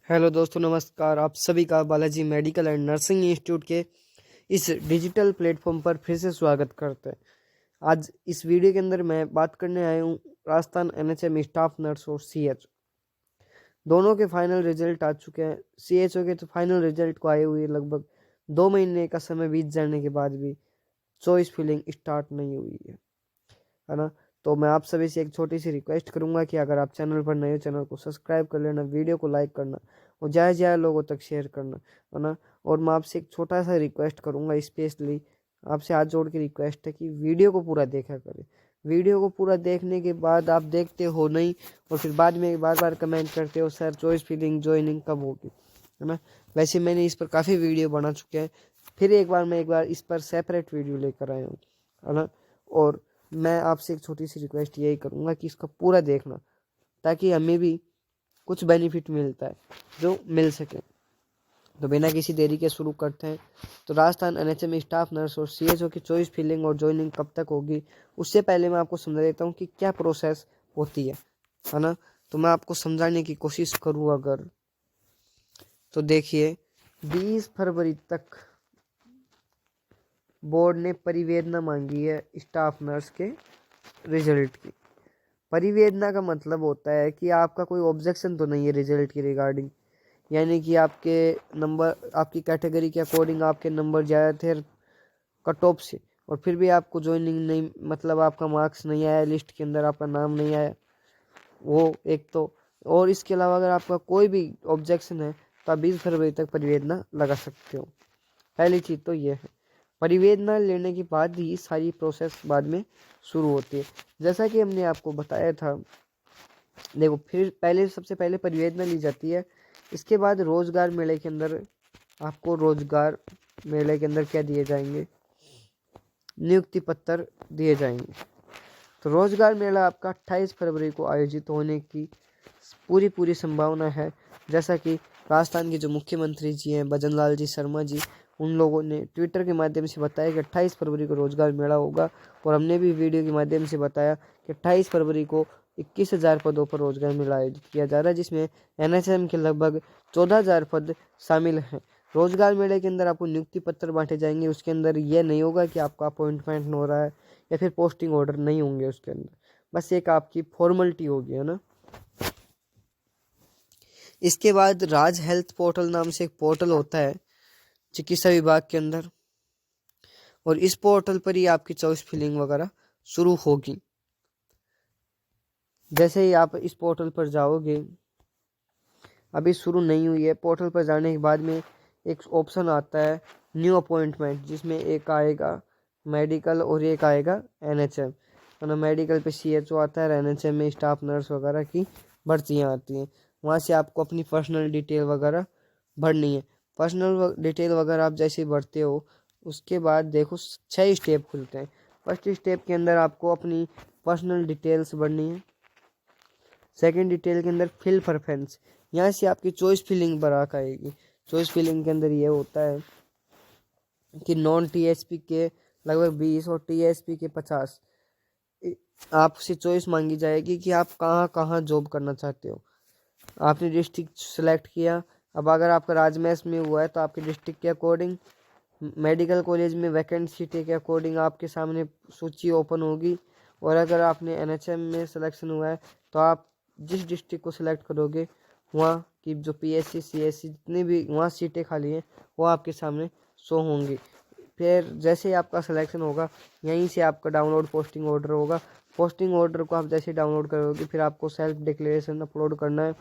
Hello दोस्तों, नमस्कार। आप सभी का Balaji medical and nursing institute के इस डिजिटल प्लेटफॉर्म पर फिर से स्वागत करते हैं। आज इस वीडियो के अंदर मैं बात करने आया हूँ राजस्थान एनएचएम स्टाफ नर्स और सीएच दोनों के फाइनल रिजल्ट आ चुके हैं। सीएचओ के तो फाइनल रिजल्ट को आए हुए लगभग 2 महीने का समय बीत जाने के बाद भी चॉइस फिलिंग स्टार्ट नहीं हुई है ना। तो मैं आप सभी से एक छोटी सी रिक्वेस्ट करूंगा कि अगर आप चैनल पर नए हो, चैनल को सब्सक्राइब कर लेना, वीडियो को लाइक करना और ज़्यादा से ज़्यादा लोगों तक शेयर करना, है ना। और मैं आपसे एक छोटा सा रिक्वेस्ट करूंगा, स्पेशली आपसे हाथ जोड़ के रिक्वेस्ट है कि वीडियो को पूरा देखा करें। वीडियो को पूरा देखने के बाद आप देखते हो नहीं और फिर बाद में बार बार कमेंट करते हो सर चॉइस फिलिंग ज्वाइनिंग कब होगी, है ना। वैसे मैंने इस पर काफ़ी वीडियो बना चुके हैं, फिर एक बार इस पर सेपरेट वीडियो लेकर आया हूँ, है ना। और मैं आपसे एक छोटी सी रिक्वेस्ट यही करूँगा कि इसका पूरा देखना, ताकि हमें भी कुछ बेनिफिट मिलता है जो मिल सके। तो बिना किसी देरी के शुरू करते हैं। तो राजस्थान एनएचएम स्टाफ नर्स और सीएचओ की चॉइस फिलिंग और ज्वाइनिंग कब तक होगी, उससे पहले मैं आपको समझा देता हूँ कि क्या प्रोसेस होती है ना। तो मैं आपको समझाने की कोशिश करूँ अगर, तो देखिए 20 फरवरी तक बोर्ड ने परिवेदना मांगी है स्टाफ नर्स के रिजल्ट की। परिवेदना का मतलब होता है कि आपका कोई ऑब्जेक्शन तो नहीं है रिजल्ट की रिगार्डिंग, यानी कि आपके नंबर, आपकी कैटेगरी के अकॉर्डिंग आपके नंबर ज़्यादा थे कट ऑफ से, और फिर भी आपको ज्वाइनिंग नहीं, मतलब आपका मार्क्स नहीं आया, लिस्ट के अंदर आपका नाम नहीं आया, वो एक तो। और इसके अलावा अगर आपका कोई भी ऑब्जेक्शन है तो आप 20 फरवरी तक परिवेदना लगा सकते हो। पहली चीज़ तो ये है। परिवेदना लेने के बाद ही सारी प्रोसेस बाद में शुरू होती है। जैसा कि हमने आपको बताया था, देखो फिर पहले सबसे पहले परिवेदना ली जाती है। इसके बाद रोजगार मेले के अंदर आपको रोजगार मेले के अंदर क्या दिए जाएंगे, नियुक्ति पत्र दिए जाएंगे। तो रोजगार मेला आपका 28 फरवरी को आयोजित होने की पूरी संभावना है। जैसा कि राजस्थान के जो मुख्यमंत्री जी हैं भजनलाल जी शर्मा जी, उन लोगों ने ट्विटर के माध्यम से बताया कि 28 फरवरी को रोजगार मेला होगा। और हमने भी वीडियो के माध्यम से बताया कि 28 फरवरी को 21,000 पदों पर रोजगार मेला आयोजित किया जा रहा है, जिसमें एनएचएम के लगभग 14,000 पद शामिल हैं। रोजगार मेले के अंदर आपको नियुक्ति पत्र बांटे जाएंगे। उसके अंदर यह नहीं होगा कि आपका अपॉइंटमेंट हो रहा है या फिर पोस्टिंग ऑर्डर नहीं होंगे उसके अंदर, बस एक आपकी फॉर्मेलिटी होगी, है ना। इसके बाद राज हेल्थ पोर्टल नाम से एक पोर्टल होता है चिकित्सा विभाग के अंदर, और इस पोर्टल पर ही आपकी चॉइस फिलिंग वगैरह शुरू होगी। जैसे ही आप इस पोर्टल पर जाओगे, अभी शुरू नहीं हुई है, पोर्टल पर जाने के बाद में एक ऑप्शन आता है न्यू अपॉइंटमेंट, जिसमें एक आएगा मेडिकल और एक आएगा एनएचएम, है ना। मेडिकल पे सीएचओ आता है, एनएचएम में स्टाफ नर्स वगैरह की भर्तियाँ आती हैं। वहाँ से आपको अपनी पर्सनल डिटेल वगैरह भरनी है। पर्सनल डिटेल वगैरह आप जैसे भरते हो, उसके बाद देखो 6 स्टेप खुलते हैं। फर्स्ट स्टेप के अंदर आपको अपनी पर्सनल डिटेल्स भरनी है। सेकंड डिटेल के अंदर फिल प्रेफरेंस, यहाँ से आपकी चॉइस फिलिंग बराक आएगी। चॉइस फिलिंग के अंदर ये होता है कि नॉन टीएसपी के लगभग 20 और टीएसपी के 50 आपसे चॉइस मांगी जाएगी कि आप कहाँ कहाँ जॉब करना चाहते हो। आपने डिस्ट्रिक्ट सेलेक्ट किया। अब अगर आपका राजमहल में हुआ है तो आपके डिस्ट्रिक्ट के अकॉर्डिंग, मेडिकल कॉलेज में वैकेंट सीटें के अकॉर्डिंग आपके सामने सूची ओपन होगी। और अगर आपने एनएचएम में सिलेक्शन हुआ है तो आप जिस डिस्ट्रिक्ट को सिलेक्ट करोगे, वहाँ की जो पीएससी सीएससी जितनी भी वहाँ सीटें खाली हैं वो आपके सामने शो होंगी। फिर जैसे ही आपका सिलेक्शन होगा, यहीं से आपका डाउनलोड पोस्टिंग ऑर्डर होगा। पोस्टिंग ऑर्डर को आप जैसे डाउनलोड करोगे, फिर आपको सेल्फ डिक्लेरेशन अपलोड करना है।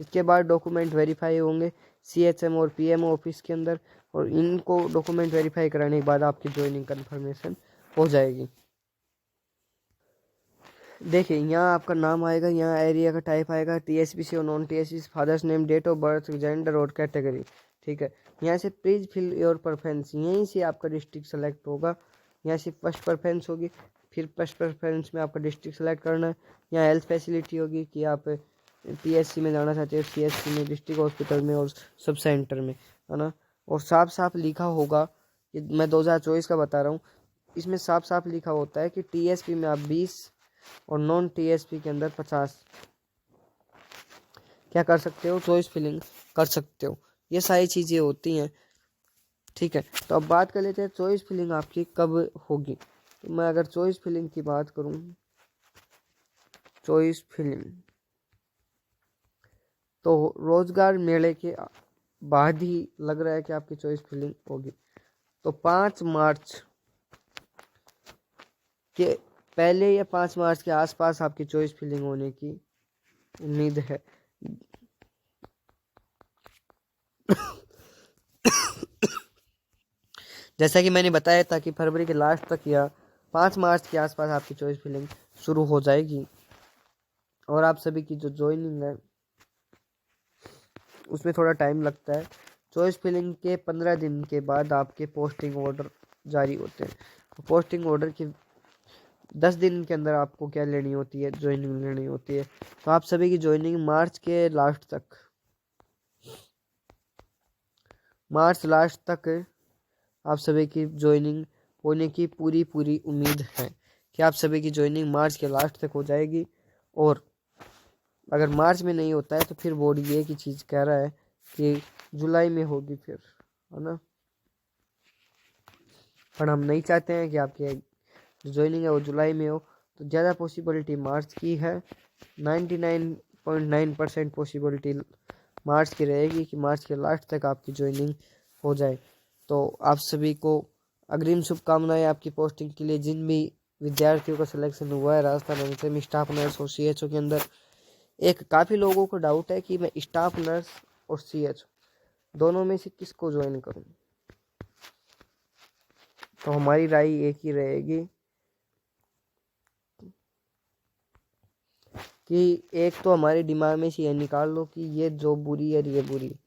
इसके बाद डॉक्यूमेंट वेरीफाई होंगे सीएचएम और पीएमओ ऑफिस के अंदर, और इनको डॉक्यूमेंट वेरीफाई कराने के बाद आपकी ज्वाइनिंग कन्फर्मेशन हो जाएगी। देखिए यहाँ आपका नाम आएगा, यहाँ एरिया का टाइप आएगा, टीएसपीसी और non TSPC, father's name, date of birth, gender और कैटेगरी, ठीक है। यहाँ से प्लीज फिल योर प्रेफरेंस, यहीं से आपका डिस्ट्रिक्ट सेलेक्ट होगा। यहाँ से फर्स्ट प्रेफरेंस होगी, फिर फर्स्ट प्रेफरेंस में आपका डिस्ट्रिक्ट सेलेक्ट करना है। यहाँ हेल्थ फैसिलिटी होगी कि आप पीएससी में जाना चाहते हो, सीएससी में, डिस्ट्रिक्ट हॉस्पिटल में और सब सेंटर में, है ना। और साफ साफ लिखा होगा, मैं 2024 का बता रहा हूँ, इसमें साफ साफ लिखा होता है कि टीएसपी में आप 20 और नॉन टीएसपी के अंदर 50 क्या कर सकते हो, चॉइस फिलिंग कर सकते हो। ये सारी चीज़ें होती हैं, ठीक है। तो अब बात कर लेते हैं चॉइस फिलिंग आपकी कब होगी। तो मैं अगर चॉइस फिलिंग की बात करूं, चॉइस फिलिंग तो रोजगार मेले के बाद ही लग रहा है कि आपकी चॉइस फिलिंग होगी। तो 5 मार्च के पहले या 5 मार्च के आसपास आपकी चॉइस फिलिंग होने की उम्मीद है। जैसा कि मैंने बताया था कि फरवरी के लास्ट तक या 5 मार्च के आसपास आपकी चॉइस फिलिंग शुरू हो जाएगी। और आप सभी की जो ज्वाइनिंग है उसमें थोड़ा टाइम लगता है। चॉइस फिलिंग के 15 दिन के बाद आपके पोस्टिंग ऑर्डर जारी होते हैं। तो पोस्टिंग ऑर्डर की 10 दिन के अंदर आपको क्या लेनी होती है, ज्वाइनिंग लेनी होती है। तो आप सभी की ज्वाइनिंग मार्च लास्ट तक आप सभी की ज्वाइनिंग होने की पूरी उम्मीद है कि आप सभी की ज्वाइनिंग मार्च के लास्ट तक हो जाएगी। और अगर मार्च में नहीं होता है तो फिर बोर्ड ये की चीज़ कह रहा है कि जुलाई में होगी फिर, है ना। पर हम नहीं चाहते हैं कि आपकी ज्वाइनिंग है वो जुलाई में हो, तो ज़्यादा पॉसिबिलिटी मार्च की है। 99.9% पॉसिबिलिटी मार्च की रहेगी कि मार्च के लास्ट तक आपकी ज्वाइनिंग हो जाए। तो आप सभी को अग्रिम शुभकामनाएं आपकी पोस्टिंग के लिए। जिन भी विद्यार्थियों का सिलेक्शन हुआ है राजस्थान एनएचएम स्टाफ नर्स और सीएचओ के अंदर, एक काफ़ी लोगों को डाउट है कि मैं स्टाफ नर्स और सीएचओ दोनों में से किसको ज्वाइन करूं। तो हमारी राय एक ही रहेगी कि एक तो हमारे दिमाग में से ये निकाल लो कि ये जॉब बुरी है, ये बुरी है।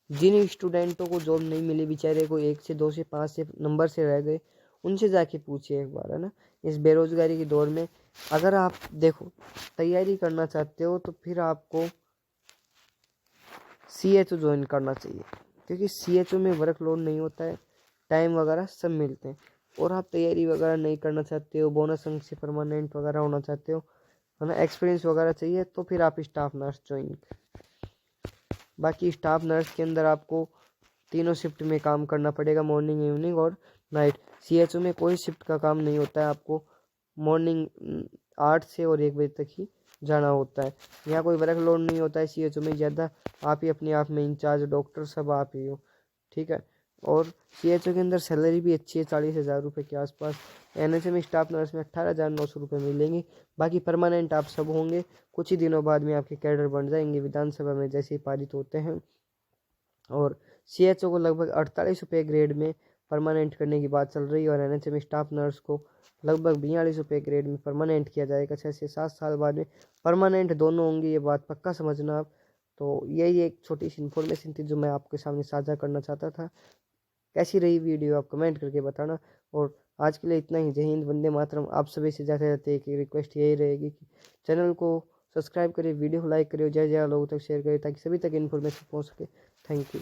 जिन स्टूडेंटों को जॉब नहीं मिली, बेचारे को 1 से 2 से 5 से नंबर से रह गए, उनसे जाके पूछिए एक बार, है ना। इस बेरोजगारी के दौर में अगर आप देखो तैयारी करना चाहते हो तो फिर आपको सीएचओ ज्वाइन करना चाहिए, क्योंकि सीएचओ में वर्कलोड नहीं होता है, टाइम वगैरह सब मिलते हैं। और आप तैयारी वगैरह नहीं करना चाहते हो, बोनस अंक से परमानेंट वगैरह होना चाहते हो, है ना, एक्सपीरियंस वगैरह चाहिए, तो फिर आप स्टाफ नर्स ज्वाइन। बाकी स्टाफ नर्स के अंदर आपको तीनों शिफ्ट में काम करना पड़ेगा, मॉर्निंग, इवनिंग और नाइट। सीएचओ में कोई शिफ्ट का काम नहीं होता है, आपको मॉर्निंग 8 से और 1 बजे तक ही जाना होता है। यहाँ कोई वर्क लोड नहीं होता है सीएचओ में ज़्यादा, आप ही अपने आप में इंचार्ज, डॉक्टर सब आप ही हो, ठीक है। और सीएचओ के अंदर सैलरी भी अच्छी है, 40,000 रुपये के आसपास। एनएचएम स्टाफ नर्स में 18,900 रुपये मिलेंगे। बाकी परमानेंट आप सब होंगे, कुछ ही दिनों बाद में आपके कैडर बन जाएंगे विधानसभा में जैसे ही पारित होते हैं। और सीएचओ को लगभग 48 रुपये ग्रेड में परमानेंट करने की बात चल रही है, और एनएचएम स्टाफ नर्स को लगभग 42 रुपये ग्रेड में परमानेंट किया जाएगा। 6 से 7 साल बाद में परमानेंट दोनों होंगे, ये बात पक्का समझना आप। तो यही एक छोटी सी इन्फॉर्मेशन थी जो मैं आपके सामने साझा करना चाहता था। कैसी रही वीडियो आप कमेंट करके बताना। और आज के लिए इतना ही। जय हिंद, वंदे मातरम। आप सभी से जाते जाते एक रिक्वेस्ट यही रहेगी कि चैनल को सब्सक्राइब करें, वीडियो को लाइक करें, जय जय लोगों तक शेयर करें ताकि सभी तक इन्फॉर्मेशन पहुंच सके। Thank you.